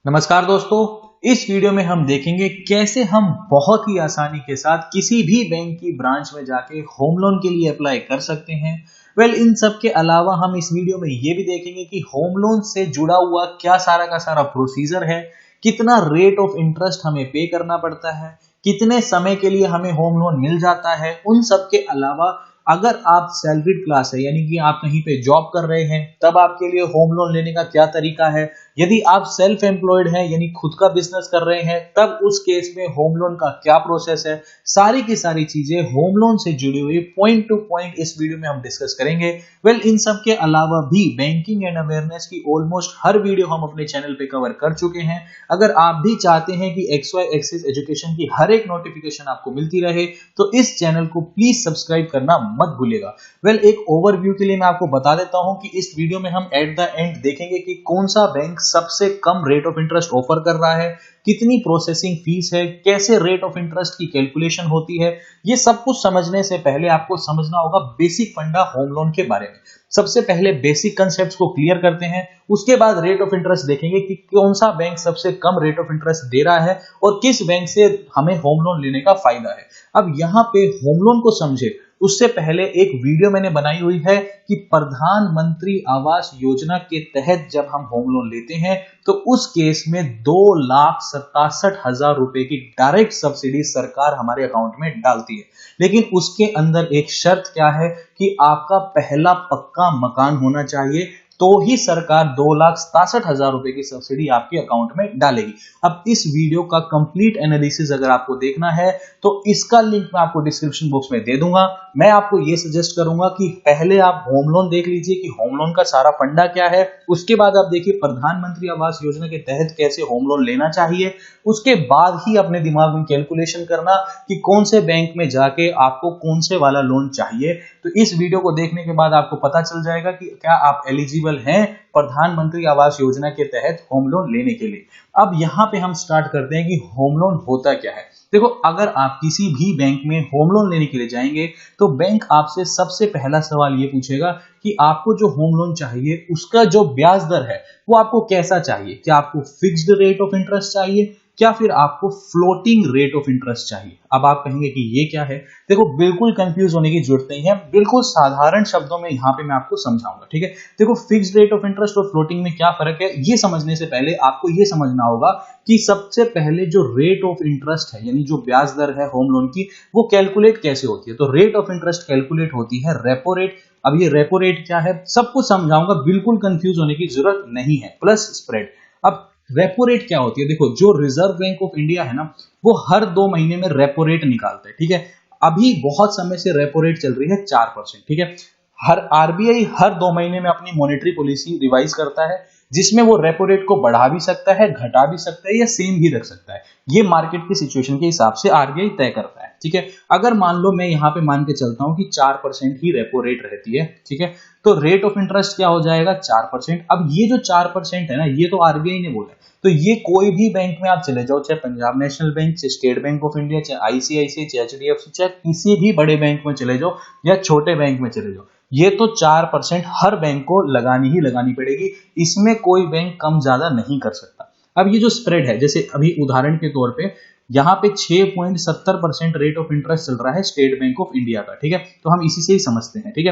नमस्कार दोस्तों, इस वीडियो में हम देखेंगे कैसे हम बहुत ही आसानी के साथ किसी भी बैंक की ब्रांच में जाके होम लोन के लिए अप्लाई कर सकते हैं। इन सब के अलावा हम इस वीडियो में ये भी देखेंगे कि होम लोन से जुड़ा हुआ क्या सारा का सारा प्रोसीजर है, कितना रेट ऑफ इंटरेस्ट हमें पे करना पड़ता है, कितने समय के लिए हमें होम लोन मिल जाता है। उन सब के अलावा अगर आप सैलरीड क्लास है यानी कि आप कहीं पे जॉब कर रहे हैं तब आपके लिए होम लोन लेने का क्या तरीका है, यदि आप सेल्फ एम्प्लॉयड हैं यानी खुद का बिजनेस कर रहे हैं तब उस केस में होम लोन का क्या प्रोसेस है, सारी की सारी चीजें होम लोन से जुड़ी हुई पॉइंट टू पॉइंट इस वीडियो में हम डिस्कस करेंगे। इन सब के अलावा भी बैंकिंग एंड अवेयरनेस की ऑलमोस्ट हर वीडियो हम अपने चैनल पे कवर कर चुके हैं। अगर आप भी चाहते हैं कि XY एक्सिस एजुकेशन की हर एक नोटिफिकेशन आपको मिलती रहे तो इस चैनल को प्लीज सब्सक्राइब करना मत भूलिएगा। एक ओवरव्यू के लिए मैं आपको बता देता हूं कि इस वीडियो में हम एट द एंड देखेंगे कि कौन सा बैंक सबसे कम रेट ऑफ इंटरेस्ट ऑफर कर रहा है, कितनी प्रोसेसिंग फीस है, कैसे रेट ऑफ इंटरेस्ट की कैलकुलेशन होती है। ये सब कुछ समझने से पहले आपको समझना होगा बेसिक फंडा होम लोन के बारे में। सबसे पहले बेसिक कंसेप्ट्स को क्लियर करते हैं, उसके बाद रेट ऑफ इंटरेस्ट देखेंगे कि कौन सा बैंक सबसे कम रेट ऑफ इंटरेस्ट दे रहा है और किस बैंक से हमें होम लोन लेने का फायदा है। अब यहाँ पे होम लोन को समझे उससे पहले एक वीडियो मैंने बनाई हुई है कि प्रधानमंत्री आवास योजना के तहत जब हम होम लोन लेते हैं तो उस केस में 2,67,000 रुपए की डायरेक्ट सब्सिडी सरकार हमारे अकाउंट में डालती है। लेकिन उसके अंदर एक शर्त क्या है कि आपका पहला पक्का मकान होना चाहिए, तो ही सरकार 2,67,000 रुपए की सब्सिडी आपके अकाउंट में डालेगी। अब इस वीडियो का कंप्लीट एनालिसिस अगर आपको देखना है तो इसका लिंक मैं आपको डिस्क्रिप्शन बॉक्स में दे दूंगा। मैं आपको यह सजेस्ट करूंगा कि पहले आप होम लोन देख लीजिए कि होम लोन का सारा फंडा क्या है, उसके बाद आप देखिए प्रधानमंत्री आवास योजना के तहत कैसे होम लोन लेना चाहिए, उसके बाद ही अपने दिमाग में कैलकुलेशन करना कि कौन से बैंक में जाके आपको कौन से वाला लोन चाहिए। तो इस वीडियो को देखने के बाद आपको पता चल जाएगा कि क्या आप एलिजिबल हैं प्रधानमंत्री आवास योजना के तहत होम लोन लेने के लिए। अब यहां पे हम स्टार्ट करते हैं कि होम लोन होता क्या है। देखो, अगर आप किसी भी बैंक में होम लोन लेने के लिए जाएंगे तो बैंक आपसे सबसे पहला सवाल ये पूछेगा कि आपको जो होम लोन चाहिए उसका जो ब्याज दर है वो आपको कैसा चाहिए। क्या आपको फिक्स्ड रेट ऑफ इंटरेस्ट चाहिए क्या फिर आपको फ्लोटिंग रेट ऑफ इंटरेस्ट चाहिए। अब आप कहेंगे कि ये क्या है। देखो, बिल्कुल कंफ्यूज होने की जरूरत नहीं है, बिल्कुल साधारण शब्दों में यहां पे मैं आपको समझाऊंगा। ठीक है, देखो फिक्स्ड रेट ऑफ इंटरेस्ट और फ्लोटिंग में क्या फर्क है ये समझने से पहले आपको ये समझना होगा कि सबसे पहले जो रेट ऑफ इंटरेस्ट है यानी जो ब्याज दर है होम लोन की वो कैलकुलेट कैसे होती है। तो रेट ऑफ इंटरेस्ट कैलकुलेट होती है रेपो रेट। अब ये रेपो रेट क्या है सब कुछ समझाऊंगा, बिल्कुल कंफ्यूज होने की जरूरत नहीं है। Plus spread. अब रेपो रेट क्या होती है, देखो जो रिजर्व बैंक ऑफ इंडिया है ना वो हर 2 महीने में रेपो रेट निकालता है। ठीक है, अभी बहुत समय से रेपो रेट चल रही है 4%। ठीक है, हर आरबीआई हर 2 महीने में अपनी मॉनेटरी पॉलिसी रिवाइज करता है जिसमें वो रेपो रेट को बढ़ा भी सकता है, घटा भी सकता है या सेम भी रख सकता है। ये मार्केट की सिचुएशन के हिसाब से आरबीआई तय करता है। ठीक है, अगर मान लो मैं यहाँ पे मान के चलता हूं कि 4% ही रेपो रेट रहती है, ठीक है, तो रेट ऑफ इंटरेस्ट क्या हो जाएगा 4%। अब ये जो 4% है ना ये तो आरबीआई ने बोला है, तो ये कोई भी बैंक में आप चले जाओ, चाहे पंजाब नेशनल बैंक, चाहे स्टेट बैंक ऑफ इंडिया, चाहे आईसीआईसीआई, चाहे एचडीएफसी, चाहे किसी भी बड़े बैंक में चले जाओ या छोटे बैंक में चले जाओ, ये तो 4% हर बैंक को लगानी ही लगानी पड़ेगी। इसमें कोई बैंक कम ज्यादा नहीं कर सकता। अब ये जो स्प्रेड है, जैसे अभी उदाहरण के तौर पे यहाँ पे 6.70% रेट ऑफ इंटरेस्ट चल रहा है स्टेट बैंक ऑफ इंडिया का। ठीक है, तो हम इसी से ही समझते हैं। ठीक है,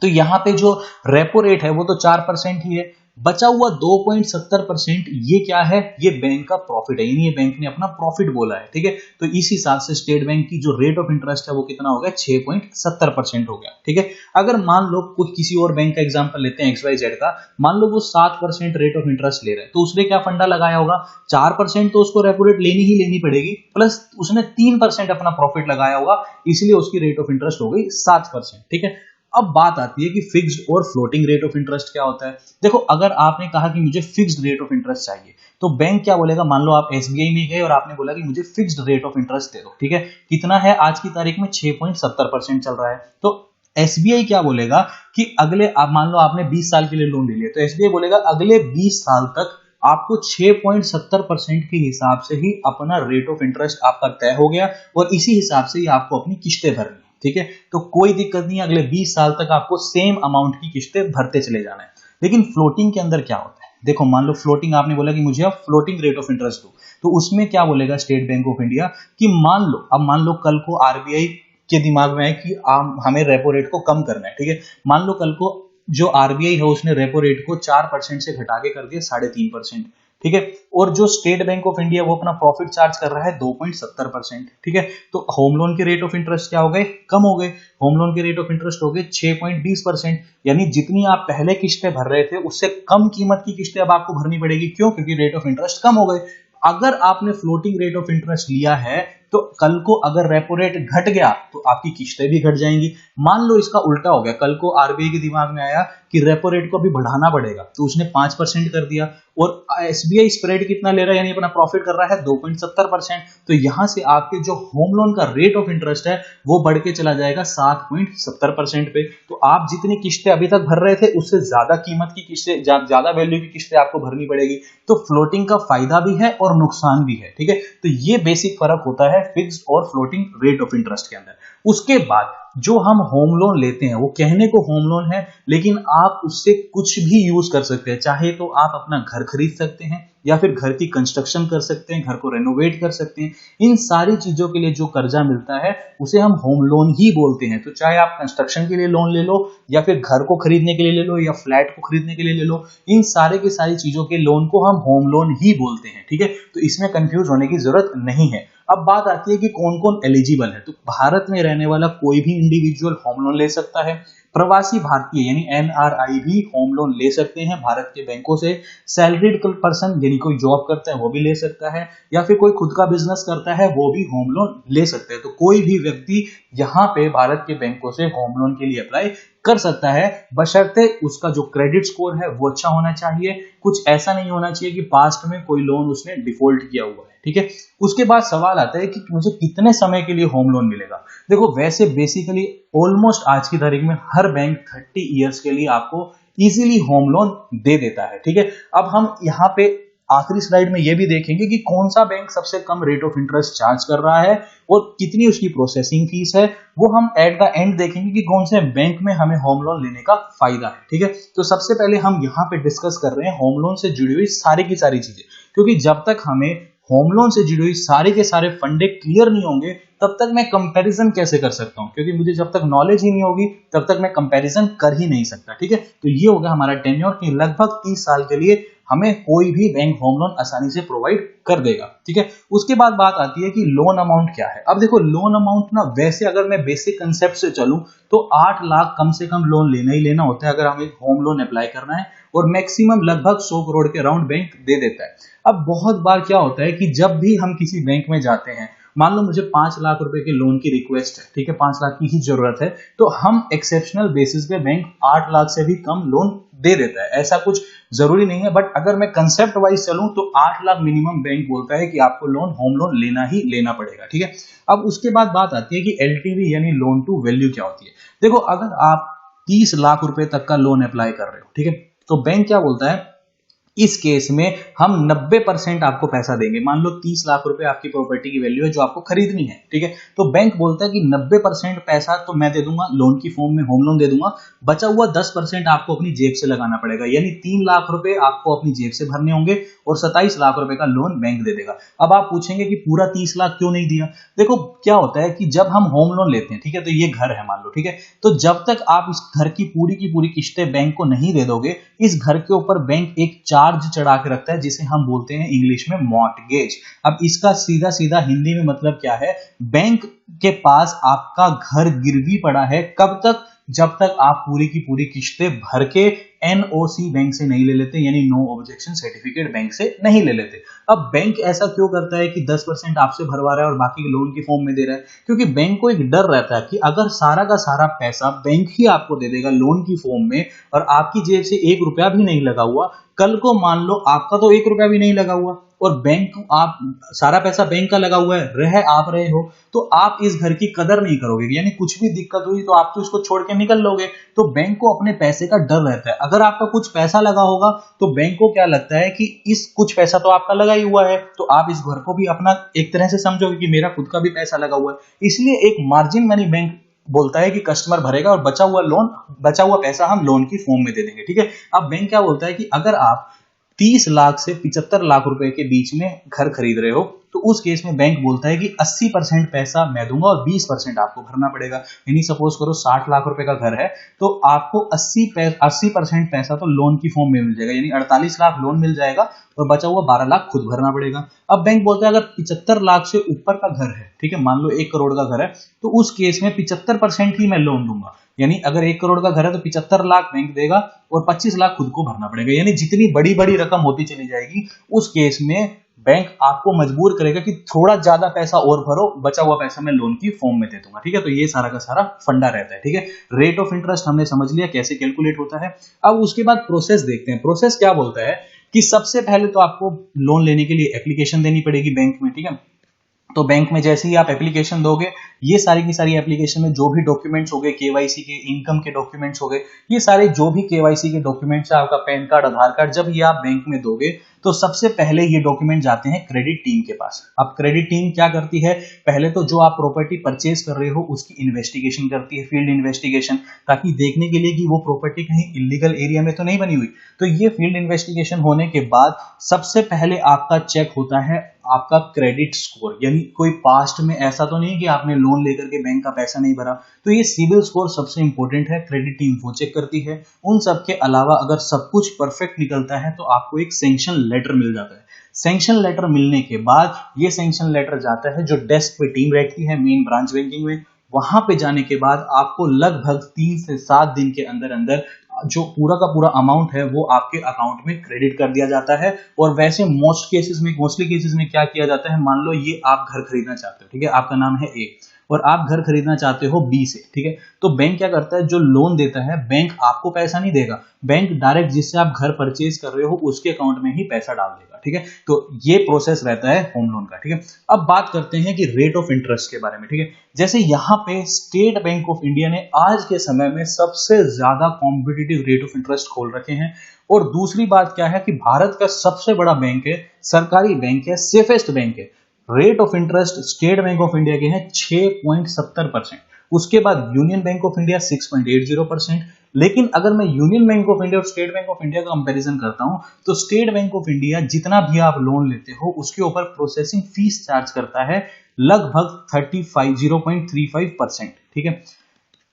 तो यहाँ पे जो रेपो रेट है वो तो 4% ही है, बचा हुआ 2.70% ये क्या है, ये बैंक का प्रॉफिट है, यानी ये बैंक ने अपना प्रॉफिट बोला है। ठीक है, तो इस हिसाब से स्टेट बैंक की जो रेट ऑफ इंटरेस्ट है वो कितना हो गया 6.70% हो गया। ठीक है, अगर मान लो कुछ किसी और बैंक का एग्जांपल लेते हैं XYZ का, मान लो वो 7% रेट ऑफ इंटरेस्ट ले रहा है, तो उसने क्या फंडा लगाया होगा 4%, तो उसको रेपो रेट लेनी ही लेनी पड़ेगी, प्लस उसने 3% अपना प्रॉफिट लगाया होगा, इसलिए उसकी रेट ऑफ इंटरेस्ट हो गई 7%। ठीक है, अब बात आती है कि फिक्स्ड और फ्लोटिंग रेट ऑफ इंटरेस्ट क्या होता है। देखो, अगर आपने कहा कि मुझे फिक्स्ड रेट ऑफ इंटरेस्ट चाहिए तो बैंक क्या बोलेगा, मान लो आप एसबीआई में गए और आपने बोला कि मुझे फिक्स्ड रेट ऑफ इंटरेस्ट दे दो। ठीक है, कितना है आज की तारीख में 6.70% चल रहा है, तो एसबीआई क्या बोलेगा कि अगले, आप मान लो आपने 20 साल के लिए लोन ले लिया, तो एसबीआई बोलेगा अगले 20 साल तक आपको 6.70% के हिसाब से ही अपना रेट ऑफ इंटरेस्ट आपका तय हो गया और इसी हिसाब से ही आपको अपनी किस्तें भरनी। ठीक है, तो कोई दिक्कत नहीं, अगले 20 साल तक आपको सेम अमाउंट की किस्तें भरते चले जाना है। लेकिन फ्लोटिंग के अंदर क्या होता है, देखो मान लो फ्लोटिंग, आपने बोला कि मुझे अब फ्लोटिंग रेट ऑफ इंटरेस्ट दो, तो उसमें क्या बोलेगा स्टेट बैंक ऑफ इंडिया कि मान लो कल को आरबीआई के दिमाग में है कि हमें रेपो रेट को कम करना है, ठीक है। मान लो कल को जो आरबीआई है उसने रेपो रेट को 4% से घटा के कर दिया 3.5%, ठीक है। और जो स्टेट बैंक ऑफ इंडिया वो अपना प्रॉफिट चार्ज कर रहा है 2.70%, ठीक है। तो होम लोन के रेट ऑफ इंटरेस्ट क्या हो गए, कम हो गए। होम लोन के रेट ऑफ इंटरेस्ट हो गए 6.20%, यानी जितनी आप पहले किस्तें भर रहे थे उससे कम कीमत की किस्तें अब आपको भरनी पड़ेगी। क्यों? क्योंकि रेट ऑफ इंटरेस्ट कम हो गए। अगर आपने फ्लोटिंग रेट ऑफ इंटरेस्ट लिया है तो कल को अगर रेपो रेट घट गया तो आपकी किस्तें भी घट जाएंगी। मान लो इसका उल्टा हो गया, कल को आरबीआई के दिमाग में आया कि रेपो रेट को अभी बढ़ाना पड़ेगा, तो उसने 5% कर दिया और एसबीआई स्प्रेड कितना ले रहा है, यानी अपना प्रॉफिट कर रहा है 2.70%, तो यहां से आपके जो होम लोन का रेट ऑफ इंटरेस्ट है वो बढ़ के चला जाएगा 7.70% पे। तो आप जितनी किस्तें अभी तक भर रहे थे उससे ज्यादा कीमत की किस्तें, ज्यादा वैल्यू की किस्तें आपको भरनी पड़ेगी। तो फ्लोटिंग का फायदा भी है और नुकसान भी है, ठीक है। तो ये बेसिक फर्क होता है फिक्स्ड और फ्लोटिंग रेट ऑफ इंटरेस्ट के अंदर। उसके बाद जो हम होम लोन लेते हैं वो कहने को होम लोन है, लेकिन आप उससे कुछ भी यूज कर सकते हैं। चाहे तो आप अपना घर खरीद सकते हैं या फिर घर की कंस्ट्रक्शन कर सकते हैं, घर को रेनोवेट कर सकते हैं। इन सारी चीजों के लिए जो कर्जा मिलता है उसे हम होम लोन ही बोलते हैं। तो चाहे आप कंस्ट्रक्शन के लिए लोन ले लो या फिर घर को खरीदने के लिए ले लो या फ्लैट को खरीदने के लिए ले लो, इन सारे की सारी चीजों के लोन को हम होम लोन ही बोलते हैं, ठीक है। तो इसमें कंफ्यूज होने की जरूरत नहीं है। अब बात आती है कि कौन कौन एलिजिबल है। तो भारत में रहने वाला कोई भी इंडिविजुअल होम लोन ले सकता है। प्रवासी भारतीय यानी एनआरआई भी होम लोन ले सकते हैं भारत के बैंकों से। सैलरीड पर्सन यानी कोई जॉब करता है वो भी ले सकता है, या फिर कोई खुद का बिजनेस करता है वो भी होम लोन ले सकते हैं। तो कोई भी व्यक्ति यहाँ पे भारत के बैंकों से होम लोन के लिए अप्लाई कर सकता है, बशर्ते उसका जो क्रेडिट स्कोर है वो अच्छा होना चाहिए। कुछ ऐसा नहीं होना चाहिए कि पास्ट में कोई लोन उसने डिफॉल्ट किया हुआ है, ठीक है। उसके बाद सवाल आता है कि मुझे कितने समय के लिए होम लोन मिलेगा। देखो वैसे बेसिकली ऑलमोस्ट आज की तारीख में हर बैंक 30 ईयर्स के लिए आपको इजीली होम लोन दे देता है, ठीक है। अब हम यहाँ पे आखिरी स्लाइड में ये भी देखेंगे कि कौन सा बैंक सबसे कम रेट ऑफ इंटरेस्ट चार्ज कर रहा है और कितनी उसकी प्रोसेसिंग फीस है, वो हम एट द एंड देखेंगे कि कौन से बैंक में हमें होम लोन लेने का फायदा है, ठीक है। तो सबसे पहले हम यहाँ पे डिस्कस कर रहे हैं होम लोन से जुड़ी हुई सारी की सारी चीजें, क्योंकि जब तक हमें होम लोन से जुड़ी हुई सारे के सारे फंडे क्लियर नहीं होंगे तब तक मैं कंपैरिजन कैसे कर सकता हूं, क्योंकि मुझे जब तक नॉलेज ही नहीं होगी तब तक मैं कंपैरिजन कर ही नहीं सकता, ठीक है। तो ये होगा हमारा टेन्योर कि लगभग 30 साल के लिए हमें कोई भी बैंक होम लोन आसानी से प्रोवाइड कर देगा, ठीक है। उसके बाद बात आती है कि लोन अमाउंट क्या है। अब देखो लोन अमाउंट ना, वैसे अगर मैं बेसिक कंसेप्ट से चलूं तो 8 लाख कम से कम लोन लेना ही लेना होता है अगर हमें होम लोन अप्लाई करना है, और मैक्सिमम लगभग 100 करोड़ के अराउंड बैंक दे देता है। अब बहुत बार क्या होता है कि जब भी हम किसी बैंक में जाते हैं, मान लो मुझे 5 लाख रुपए के लोन की रिक्वेस्ट है, ठीक है, 5 लाख की ही जरूरत है, तो हम एक्सेप्शनल बेसिस पे बैंक 8 लाख से भी कम लोन दे देता है। ऐसा कुछ जरूरी नहीं है, बट अगर मैं कंसेप्ट वाइज चलूं तो 8 लाख मिनिमम बैंक बोलता है कि आपको होम लोन लेना ही लेना पड़ेगा, ठीक है। अब उसके बाद बात आती है कि एलटीवी यानी लोन टू वैल्यू क्या होती है। देखो अगर आप 30 लाख रुपए तक का लोन अप्लाई कर रहे हो, ठीक है, तो बैंक क्या बोलता है, इस केस में हम 90% आपको पैसा देंगे। मान लो 30 लाख रुपए आपकी प्रॉपर्टी की वैल्यू है जो आपको खरीदनी है, ठीक है, तो बैंक बोलता है कि 90% पैसा तो मैं दे दूंगा, लोन की फॉर्म में होम लोन दे दूंगा, बचा हुआ 10% आपको अपनी जेब से लगाना पड़ेगा, यानी 3 लाख रुपए आपको अपनी जेब से भरने होंगे और 27 लाख रुपए का लोन बैंक दे देगा। अब आप पूछेंगे कि पूरा 30 लाख क्यों नहीं दिया। देखो क्या होता है कि जब हम होम लोन लेते हैं, ठीक है, तो ये घर है मान लो, ठीक है, तो जब तक आप इस घर की पूरी किस्तें बैंक को नहीं दे दोगे, इस घर के ऊपर बैंक एक चार्ज चढ़ा के रखता है जिसे हम बोलते हैं इंग्लिश में मॉर्टगेज। अब इसका सीधा सीधा हिंदी में मतलब क्या है, बैंक के पास आपका घर गिरवी पड़ा है, कब तक, जब तक आप पूरी की पूरी किस्तें भर के एनओसी बैंक से नहीं ले लेते, यानी नो ऑब्जेक्शन सर्टिफिकेट बैंक से नहीं ले लेते। अब बैंक ऐसा क्यों करता है कि 10% आपसे भरवा रहा है और बाकी लोन की फॉर्म में दे रहा है, क्योंकि बैंक को एक डर रहता है कि अगर सारा का सारा पैसा बैंक ही आपको दे देगा लोन की फॉर्म में और आपकी जेब से 1 रुपया भी नहीं लगा हुआ, कल को मान लो आपका तो 1 रुपया भी नहीं लगा हुआ और बैंक, आप सारा पैसा बैंक का लगा हुआ है, आप रहे हो, तो आप इस घर की कदर नहीं करोगे, यानी कुछ भी दिक्कत हुई तो आप तो इसको छोड़ के निकल लोगे। तो बैंक को अपने पैसे का डर रहता है। अगर आपका कुछ पैसा लगा होगा तो बैंक को क्या लगता है कि इस कुछ पैसा तो आपका लगा ही हुआ है, तो आप इस घर को भी अपना एक तरह से समझोगे कि मेरा खुद का भी पैसा लगा हुआ है। इसलिए एक मार्जिन मनी बैंक बोलता है कि कस्टमर भरेगा और बचा हुआ पैसा हम लोन की फॉर्म में दे देंगे, ठीक है। अब बैंक क्या बोलता है कि अगर आप 30 लाख से 75 लाख रुपए के बीच में घर खरीद रहे हो, तो उस केस में बैंक बोलता है कि 80% पैसा मैं दूंगा और 20% आपको भरना पड़ेगा। यानी सपोज करो 60 लाख रुपए का घर है, तो आपको 80% पैसा तो लोन की फॉर्म में मिल जाएगा, यानी 48 लाख लोन मिल जाएगा और बचा हुआ 12 लाख खुद भरना पड़ेगा। अब बैंक बोलता है अगर 75 लाख से ऊपर का घर है, ठीक है, मान लो 1 करोड़ का घर है, तो उस केस में 75% ही मैं लोन दूंगा। यानी अगर 1 करोड़ का घर है तो 75 लाख बैंक देगा और 25 लाख खुद को भरना पड़ेगा। यानी जितनी बड़ी बड़ी रकम होती चली जाएगी, उस केस में बैंक आपको मजबूर करेगा कि थोड़ा ज्यादा पैसा और भरो, बचा हुआ पैसा मैं लोन की फॉर्म में दे दूंगा। ठीक है, तो ये सारा का सारा फंडा रहता है। ठीक है, रेट ऑफ इंटरेस्ट हमने समझ लिया कैसे कैलकुलेट होता है। अब उसके बाद प्रोसेस देखते हैं। प्रोसेस क्या बोलता है कि सबसे पहले तो आपको लोन लेने के लिए एप्लीकेशन देनी पड़ेगी बैंक में। ठीक है, तो बैंक में जैसे ही आप एप्लीकेशन दोगे, ये सारी की सारी एप्लीकेशन में जो भी डॉक्यूमेंट्स हो गए, केवाईसी के, इनकम के डॉक्यूमेंट्स हो गए, ये सारे जो भी केवाईसी के डॉक्यूमेंट्स है, आपका पैन कार्ड, आधार कार्ड, जब ये आप बैंक में दोगे तो सबसे पहले ये डॉक्यूमेंट जाते हैं क्रेडिट टीम के पास। अब क्रेडिट टीम क्या करती है, पहले तो जो आप प्रॉपर्टी परचेज कर रहे हो उसकी इन्वेस्टिगेशन करती है, फील्ड इन्वेस्टिगेशन, ताकि देखने के लिए कि वो प्रॉपर्टी कहीं इलीगल एरिया में तो नहीं बनी हुई। तो ये फील्ड इन्वेस्टिगेशन होने के बाद सबसे पहले आपका चेक होता है आपका क्रेडिट स्कोर, यानी कोई पास्ट में ऐसा तो नहीं कि आपने लोन लेकर के बैंक का पैसा नहीं भरा। तो ये सिविल स्कोर सबसे इंपॉर्टेंट है, क्रेडिट टीम वो चेक करती है। उन सब के अलावा अगर सब कुछ परफेक्ट निकलता है तो आपको एक सैंक्शन लेटर मिल जाता है। सैंक्शन लेटर मिलने के बाद ये सैंक्शन लेटर जाता है जो डेस्क पे टीम रहती है मेन ब्रांच बैंकिंग में। वहां पे जाने के बाद आपको लगभग 3 से 7 दिन के अंदर अंदर जो पूरा का पूरा अमाउंट है वो आपके अकाउंट में क्रेडिट कर दिया जाता है। और वैसे मोस्टली केसेस में क्या किया जाता है, मान लो ये आप घर खरीदना चाहते हो, ठीक है, आपका नाम है ए और आप घर खरीदना चाहते हो बी से, ठीक है, तो बैंक क्या करता है, जो लोन देता है बैंक आपको पैसा नहीं देगा, बैंक डायरेक्ट जिससे आप घर परचेज कर रहे हो उसके अकाउंट में ही पैसा डाल देगा। ठीक है, तो ये प्रोसेस रहता है होम लोन का। ठीक है, अब बात करते हैं कि रेट ऑफ इंटरेस्ट के बारे में। ठीक है, जैसे यहाँ पे स्टेट बैंक ऑफ इंडिया ने आज के समय में सबसे ज्यादा कॉम्पिटिटिव रेट ऑफ इंटरेस्ट खोल रखे हैं। और दूसरी बात क्या है कि भारत का सबसे बड़ा बैंक है, सरकारी बैंक है, सेफेस्ट बैंक है। Rate of interest state bank of India के हैं 6.70%, उसके बाद यूनियन बैंक ऑफ इंडिया 6.80%। लेकिन अगर मैं यूनियन बैंक ऑफ इंडिया और स्टेट बैंक ऑफ इंडिया का कंपैरिजन करता हूं तो स्टेट बैंक ऑफ इंडिया जितना भी आप लोन लेते हो उसके ऊपर प्रोसेसिंग फीस चार्ज करता है लगभग 0.35%। ठीक है,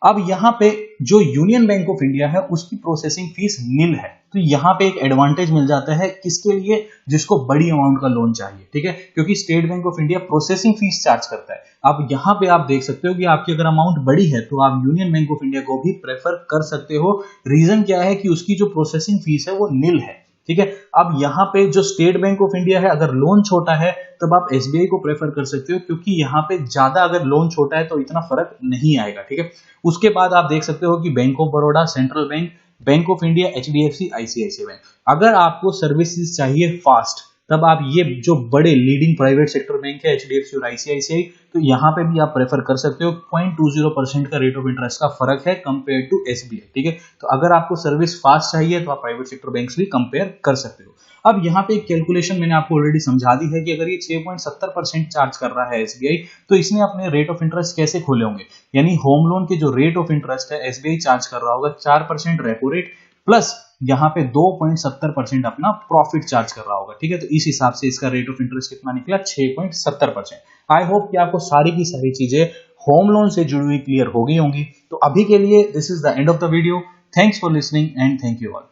अब यहाँ पे जो यूनियन बैंक ऑफ इंडिया है उसकी प्रोसेसिंग फीस नील है। तो यहाँ पे एक एडवांटेज मिल जाता है किसके लिए, जिसको बड़ी अमाउंट का लोन चाहिए। ठीक है, क्योंकि state bank of India processing fees charge करता है। अब यहाँ पे आप देख सकते हो कि आपकी अगर अमाउंट बड़ी है तो आप यूनियन बैंक ऑफ इंडिया को भी प्रेफर कर सकते हो। रीजन क्या है कि उसकी जो प्रोसेसिंग फीस है वो नील है। ठीक है, अब यहाँ पे जो स्टेट बैंक ऑफ इंडिया है, अगर लोन छोटा है तब आप एसबीआई को प्रेफर कर सकते हो, क्योंकि यहाँ पे ज्यादा अगर लोन छोटा है तो इतना फर्क नहीं आएगा। ठीक है, उसके बाद आप देख सकते हो कि bank of Baroda, central bank, bank of India, HDFC, ICICI bank. अगर आपको सर्विसेज चाहिए फास्ट तब आप ये जो बड़े लीडिंग प्राइवेट सेक्टर बैंक है एचडीएफसी और आईसीआईसीआई, तो यहाँ पे भी आप प्रेफर कर सकते हो। 0.20% का रेट ऑफ इंटरेस्ट का फर्क है कंपेयर टू एसबीआई। ठीक है, तो अगर आपको सर्विस फास्ट चाहिए तो आप प्राइवेट सेक्टर बैंक्स भी कंपेयर कर सकते हो। अब यहाँ पे एक कैलकुलेशन मैंने आपको ऑलरेडी समझा दी है कि अगर ये 6.70% चार्ज कर रहा है एसबीआई, तो इसमें अपने रेट ऑफ इंटरेस्ट कैसे खोले होंगे। यानी होम लोन के जो रेट ऑफ इंटरेस्ट है एसबीआई चार्ज कर रहा होगा 4% रेपो रेट प्लस यहाँ पे 2.70% अपना प्रॉफिट चार्ज कर रहा होगा। ठीक है, तो इस हिसाब से इसका रेट ऑफ इंटरेस्ट कितना निकला, 6.70%। आई होप कि आपको सारी की सारी चीजें होम लोन से जुड़ी हुई क्लियर हो गई होंगी। तो अभी के लिए this is the end of the video. Thanks for listening and thank you all.